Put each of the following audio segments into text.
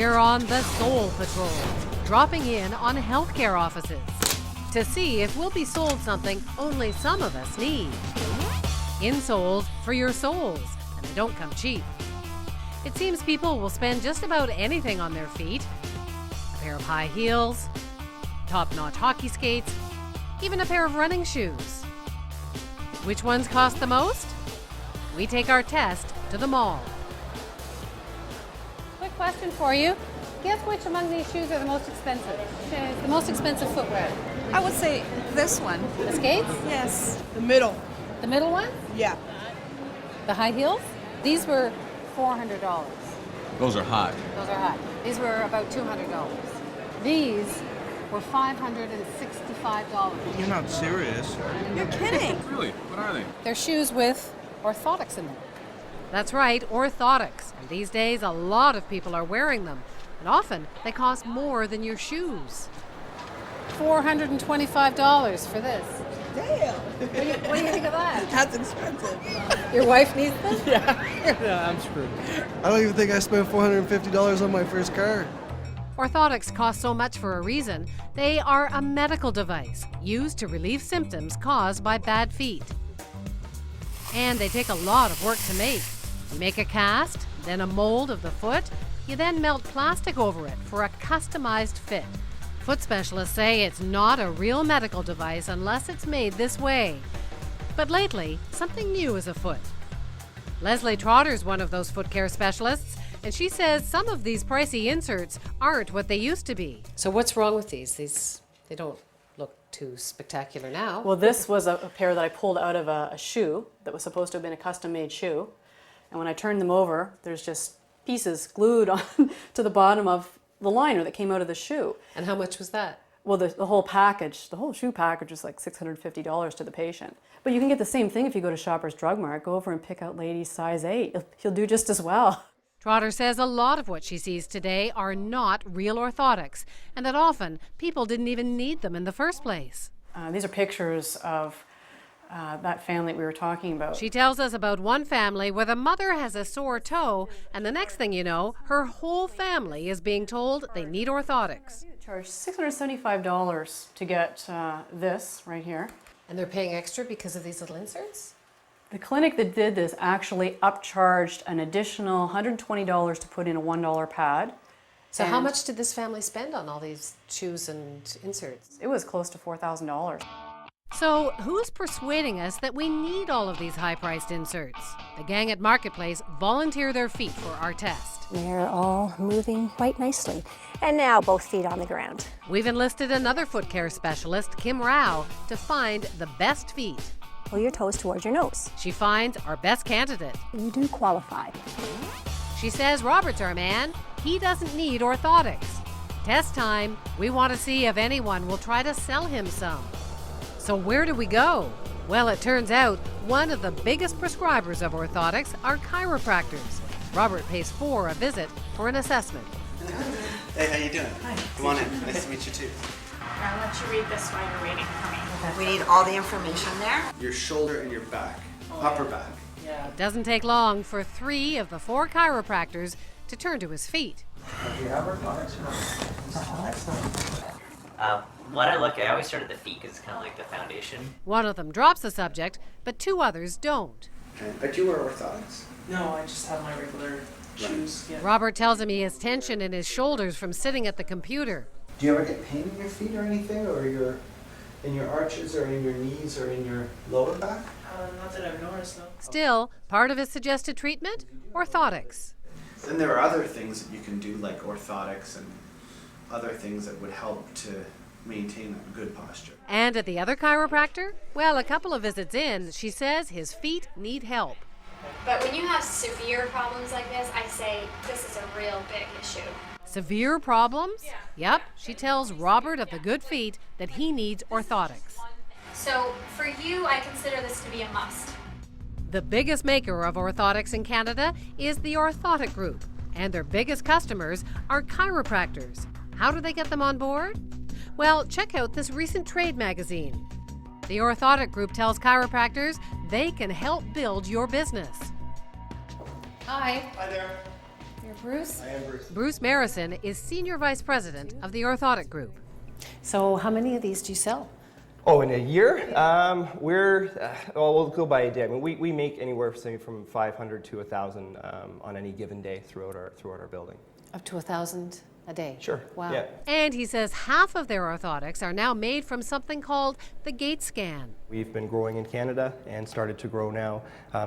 We're on the Soul Patrol, dropping in on healthcare offices to see if we'll be sold something only some of us need. Insoles for your souls, and they don't come cheap. It seems people will spend just about anything on their feet. A pair of high heels, top-notch hockey skates, even a pair of running shoes. Which ones cost the most? We take our test to the mall. Quick question for you. Guess which among these shoes are the most expensive? The most expensive footwear. I would say this one. The skates? Yes. The middle. The middle one? Yeah. The high heels? These were $400. Those are hot. Those are high. These were about $200. These were $565. You're not serious. You're kidding. Really? What are they? They're shoes with orthotics in them. That's right, orthotics. And these days, a lot of people are wearing them. And often, they cost more than your shoes. $425 for this. Damn. What do you think of that? That's expensive. Your wife needs them? Yeah, I'm screwed. I don't even think I spent $450 on my first car. Orthotics cost so much for a reason. They are a medical device used to relieve symptoms caused by bad feet. And they take a lot of work to make. You make a cast, then a mold of the foot. You then melt plastic over it for a customized fit. Foot specialists say it's not a real medical device unless it's made this way. But lately, something new is afoot. Leslie Trotter's one of those foot care specialists, and she says some of these pricey inserts aren't what they used to be. So what's wrong with these? They don't look too spectacular now. Well, this was a pair that I pulled out of a shoe that was supposed to have been a custom-made shoe. And when I turned them over, there's just pieces glued on to the bottom of the liner that came out of the shoe. And how much was that? Well, the whole package, the whole shoe package was like $650 to the patient. But you can get the same thing if you go to Shoppers Drug Mart. Go over and pick out ladies size 8. He'll do just as well. Trotter says a lot of what she sees today are not real orthotics, and that often people didn't even need them in the first place. These are pictures of that family we were talking about. She tells us about one family where the mother has a sore toe, and the next thing you know, her whole family is being told they need orthotics. Charge $675 to get this right here. And they're paying extra because of these little inserts? The clinic that did this actually upcharged an additional $120 to put in a $1 pad. So how much did this family spend on all these shoes and inserts? It was close to $4,000. So who's persuading us that we need all of these high-priced inserts? The gang at Marketplace volunteer their feet for our test. They're all moving quite nicely. And now both feet on the ground. We've enlisted another foot care specialist, Kim Rao, to find the best feet. Pull your toes towards your nose. She finds our best candidate. You do qualify. She says Robert's our man. He doesn't need orthotics. Test time. We want to see if anyone will try to sell him some. So where do we go? Well, it turns out one of the biggest prescribers of orthotics are chiropractors. Robert pays $4 a visit for an assessment. Hey, how you doing? Hi. Come on in. Nice to meet you too. I'll let you read this while you're waiting for me. We need all the information there. Your shoulder and your back, upper back. It doesn't take long for 3 of the 4 chiropractors to turn to his feet. Do you have orthotics? What I look at, I always start at the feet because it's kind of like the foundation. One of them drops the subject, but 2 others don't. Okay. But you wear orthotics? No, I just have my regular shoes. Yeah. Robert tells him he has tension in his shoulders from sitting at the computer. Do you ever get pain in your feet or anything, or in your arches, or in your knees, or in your lower back? Not that I've noticed, though. Still, part of his suggested treatment? Orthotics. Then there are other things that you can do, like orthotics and other things that would help to maintain a good posture. And at the other chiropractor? Well, a couple of visits in, she says his feet need help. But when you have severe problems like this, I say this is a real big issue. Severe problems? Yep, she tells Robert of the Good Feet that he needs orthotics. So for you, I consider this to be a must. The biggest maker of orthotics in Canada is the Orthotic Group, and their biggest customers are chiropractors. How do they get them on board? Well, check out this recent trade magazine. The Orthotic Group tells chiropractors they can help build your business. Hi. Hi there. You're Bruce? I am Bruce. Bruce Marison is Senior Vice President of the Orthotic Group. So how many of these do you sell? Oh, in a year? We'll go by a day. I mean, we make anywhere from 500 to 1,000 on any given day throughout our building. Up to 1,000 a day? Sure. Wow. Yeah. And he says half of their orthotics are now made from something called the gait scan. We've been growing in Canada and started to grow now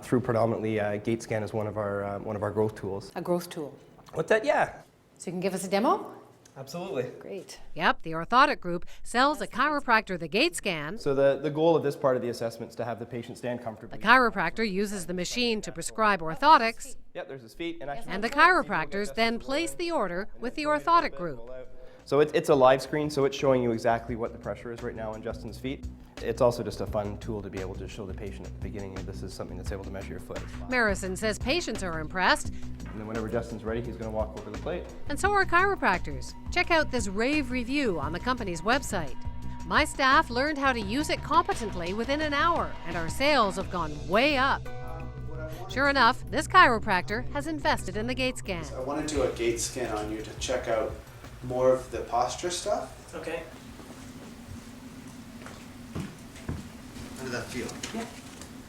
through predominantly gait scan as one of our growth tools. A growth tool. What's that? Yeah. So you can give us a demo? Absolutely. Great. Yep, the Orthotic Group sells a chiropractor the gait scan. So the goal of this part of the assessment is to have the patient stand comfortably. The chiropractor uses the machine to prescribe orthotics. Yep, there's his feet. And the chiropractors then place the order with the Orthotic Group. So it's a live screen, so it's showing you exactly what the pressure is right now on Justin's feet. It's also just a fun tool to be able to show the patient at the beginning that this is something that's able to measure your foot. Marison says patients are impressed. And then whenever Justin's ready, he's going to walk over the plate. And so are chiropractors. Check out this rave review on the company's website. My staff learned how to use it competently within an hour, and our sales have gone way up. Sure enough, this chiropractor has invested in the gait scan. I want to do a gait scan on you to check out more of the posture stuff. Okay. How did that feel? Yeah.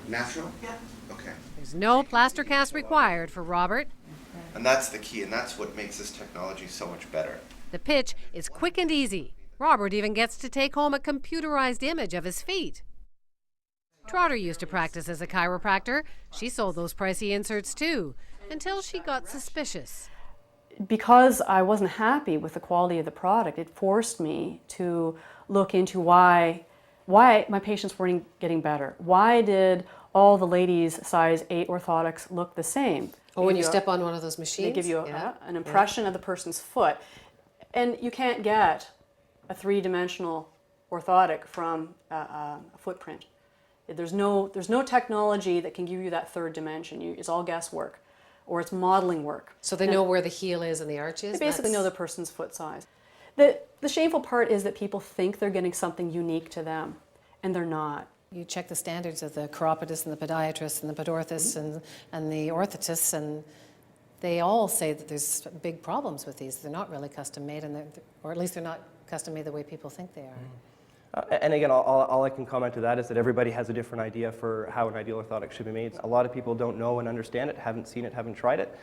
Natural? Yeah. Okay. There's no plaster cast required for Robert. And that's the key, and that's what makes this technology so much better. The pitch is quick and easy. Robert even gets to take home a computerized image of his feet. Trotter used to practice as a chiropractor. She sold those pricey inserts too, until she got suspicious. Because I wasn't happy with the quality of the product, it forced me to look into why my patients weren't getting better. Why did all the ladies size 8 orthotics look the same? Oh, when you step on one of those machines? They give you an impression of the person's foot. And you can't get a 3-dimensional orthotic from a footprint. There's no technology that can give you that 3rd dimension. It's all guesswork, or it's modeling work. So they know where the heel is and the arch is? They basically know the person's foot size. The shameful part is that people think they're getting something unique to them, and they're not. You check the standards of the chiropodists and the podiatrists and the podorthists and the orthotists, and they all say that there's big problems with these. They're not really custom made, or at least they're not custom made the way people think they are. And again, all I can comment to that is that everybody has a different idea for how an ideal orthotic should be made. A lot of people don't know and understand it, haven't seen it, haven't tried it.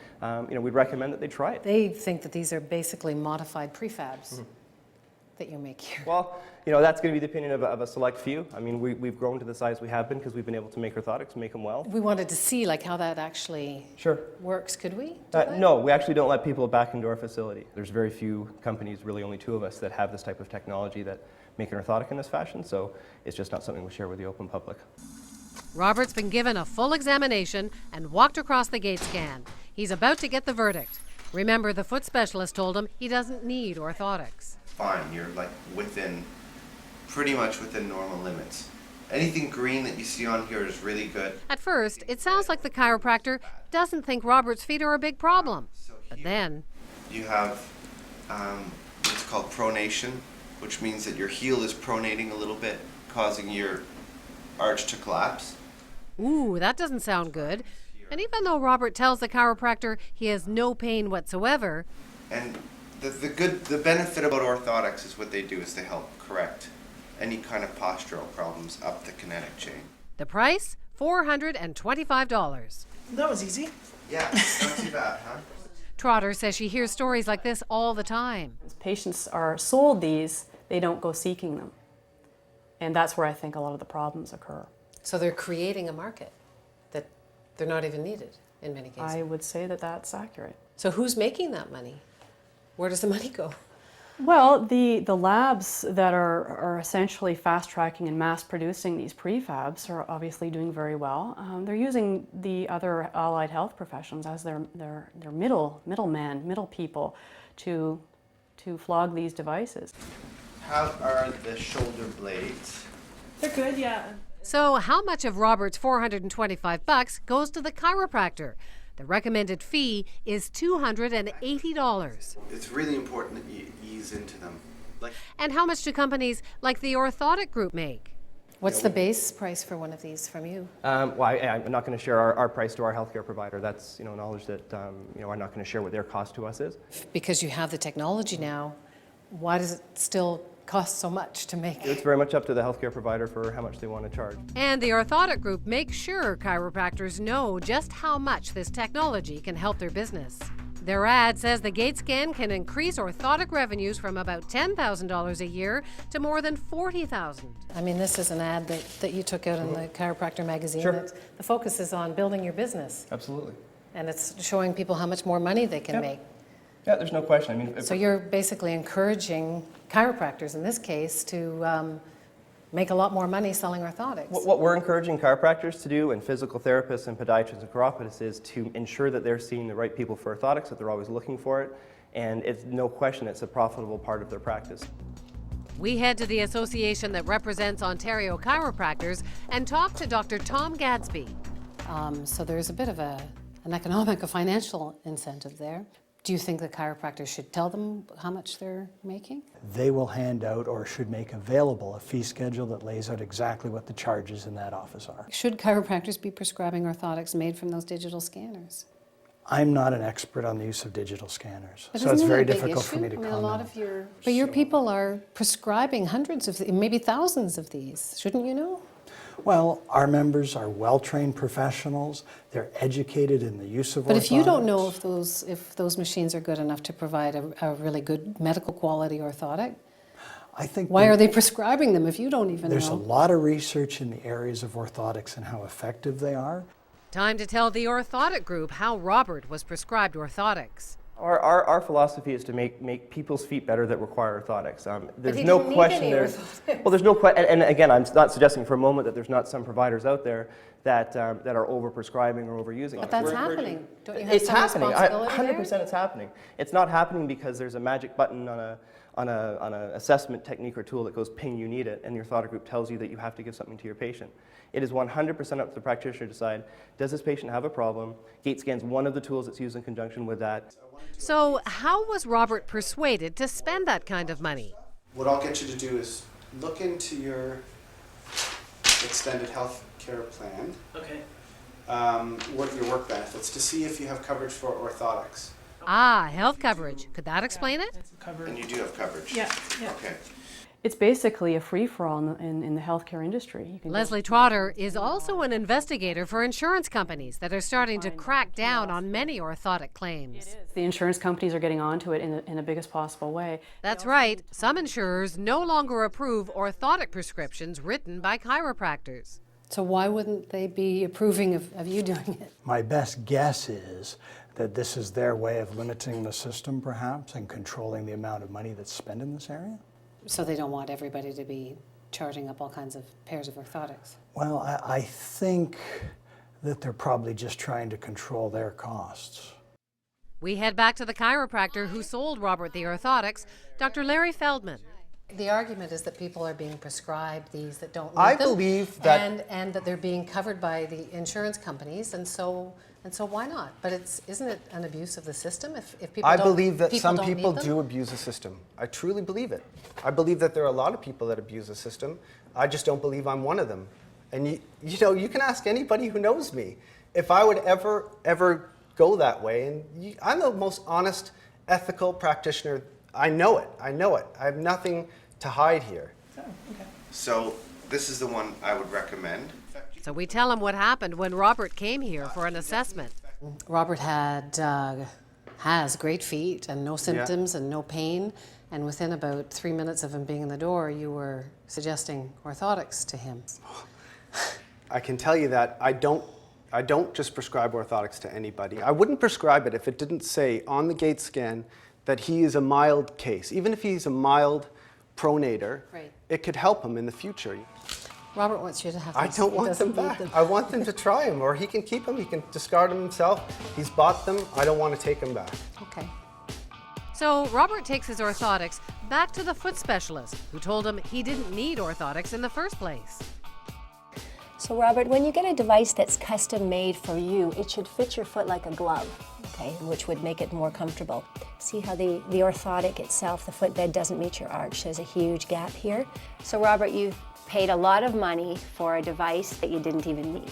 We'd recommend that they try it. They think that these are basically modified prefabs that you make here. Well, that's going to be the opinion of a select few. I mean, we've grown to the size we have been because we've been able to make orthotics, make them well. We wanted to see how that actually works. Could we? No, we actually don't let people back into our facility. There's very few companies, really only 2 of us, that have this type of technology that make an orthotic in this fashion, so it's just not something we share with the open public. Robert's been given a full examination and walked across the gait scan. He's about to get the verdict. Remember, the foot specialist told him he doesn't need orthotics. Fine, you're like pretty much within normal limits. Anything green that you see on here is really good. At first, it sounds like the chiropractor doesn't think Robert's feet are a big problem. But then... You have what's called pronation, which means that your heel is pronating a little bit, causing your arch to collapse. Ooh, that doesn't sound good. And even though Robert tells the chiropractor he has no pain whatsoever... And the benefit about orthotics is what they do is they help correct any kind of postural problems up the kinetic chain. The price? $425. That was easy. Yeah, not too bad, huh? Trotter says she hears stories like this all the time. As patients are sold these, they don't go seeking them. And that's where I think a lot of the problems occur. So they're creating a market that they're not even needed in many cases. I would say that that's accurate. So who's making that money? Where does the money go? Well, the labs that are essentially fast-tracking and mass-producing these prefabs are obviously doing very well. They're using the other allied health professions as their middle people to flog these devices. How are the shoulder blades? They're good, yeah. So how much of Robert's $425 goes to the chiropractor? The recommended fee is $280. It's really important that you ease into them. And how much do companies like the Orthotic Group make? What's the base price for one of these from you? Well, I'm not going to share our price to our healthcare provider. That's knowledge that I'm not going to share what their cost to us is. Because you have the technology now, why does it still cost so much to make? It's very much up to the healthcare provider for how much they want to charge. And the Orthotic Group makes sure chiropractors know just how much this technology can help their business. Their ad says the gait scan can increase orthotic revenues from about $10,000 a year to more than $40,000. I mean, this is an ad that you took out in the Chiropractor magazine. Sure. The focus is on building your business. Absolutely. And it's showing people how much more money they can make. Yeah, there's no question. I mean, So you're basically encouraging chiropractors, in this case, to make a lot more money selling orthotics. What we're encouraging chiropractors to do, and physical therapists and podiatrists and chiropodists, is to ensure that they're seeing the right people for orthotics, that they're always looking for it, and it's no question it's a profitable part of their practice. We head to the association that represents Ontario chiropractors and talk to Dr. Tom Gadsby. So there's a bit of an economic, a financial incentive there. Do you think the chiropractors should tell them how much they're making? They will hand out or should make available a fee schedule that lays out exactly what the charges in that office are. Should chiropractors be prescribing orthotics made from those digital scanners? I'm not an expert on the use of digital scanners, But so it's isn't it very a big difficult issue? for me to comment. A lot of your people are prescribing hundreds of, maybe thousands of these. Shouldn't you know? Well, our members are well-trained professionals. They're educated in the use of orthotics. But if you don't know if those machines are good enough to provide a really good medical quality orthotic, I think why are they prescribing them if you don't even know? There's a lot of research in the areas of orthotics and how effective they are. Time to tell the Orthotic Group how Robert was prescribed orthotics. Our philosophy is to make people's feet better that require orthotics. There's he no didn't need question any there's orthotics. well, there's no question, and again, I'm not suggesting for a moment that there's not some providers out there that are overprescribing or overusing. But that's happening. Don't you have It's some happening. responsibility 100% there? it's happening. It's not happening because there's a magic button on an assessment technique or tool that goes ping, you need it, and your Orthotic Group tells you that you have to give something to your patient. It is 100% up to the practitioner to decide, does this patient have a problem? Gait scan's one of the tools that's used in conjunction with that. So how was Robert persuaded to spend that kind of money? What I'll get you to do is look into your extended health care plan. Okay. What your work benefits to see if you have coverage for orthotics. Ah, health coverage. Could that explain it? And you do have coverage? Yeah. Okay. It's basically a free-for-all in the healthcare industry. You can Leslie Trotter is also an investigator for insurance companies that are starting to crack down on many orthotic claims. The insurance companies are getting onto it in the biggest possible way. That's right. Some insurers no longer approve orthotic prescriptions written by chiropractors. So why wouldn't they be approving of you doing it? My best guess is that this is their way of limiting the system, perhaps, and controlling the amount of money that's spent in this area. So they don't want everybody to be charging up all kinds of pairs of orthotics. Well, I think that they're probably just trying to control their costs. We head back to the chiropractor who sold Robert the orthotics, Dr. Larry Feldman. The argument is that people are being prescribed these that don't need I them, believe that- and that they're being covered by the insurance companies, and so why not? But isn't it an abuse of the system if people I don't, believe that some don't need people them? do abuse the system. I truly believe it. I believe that there are a lot of people that abuse the system. I just don't believe I'm one of them. And you can ask anybody who knows me if I would ever go that way. And I'm the most honest, ethical practitioner. I know it. I have nothing to hide here. Oh, okay. So this is the one I would recommend. So we tell him what happened when Robert came here for an assessment. Robert has great feet and no symptoms and no pain, and within about 3 minutes of him being in the door, you were suggesting orthotics to him. I can tell you that I don't just prescribe orthotics to anybody. I wouldn't prescribe it if it didn't say on the gait scan that he is a mild case. Even if he's a mild pronator, Right. it could help him in the future. Robert wants you to have I these. don't He want them doesn't need back. them. I want them to try them, or he can keep them. He can discard them himself. He's bought them. I don't want to take them back. Okay. So Robert takes his orthotics back to the foot specialist, who told him he didn't need orthotics in the first place. So Robert, when you get a device that's custom made for you, it should fit your foot like a glove. okay, which would make it more comfortable. See how the orthotic itself, the footbed doesn't meet your arch. There's a huge gap here. So Robert, you've paid a lot of money for a device that you didn't even need.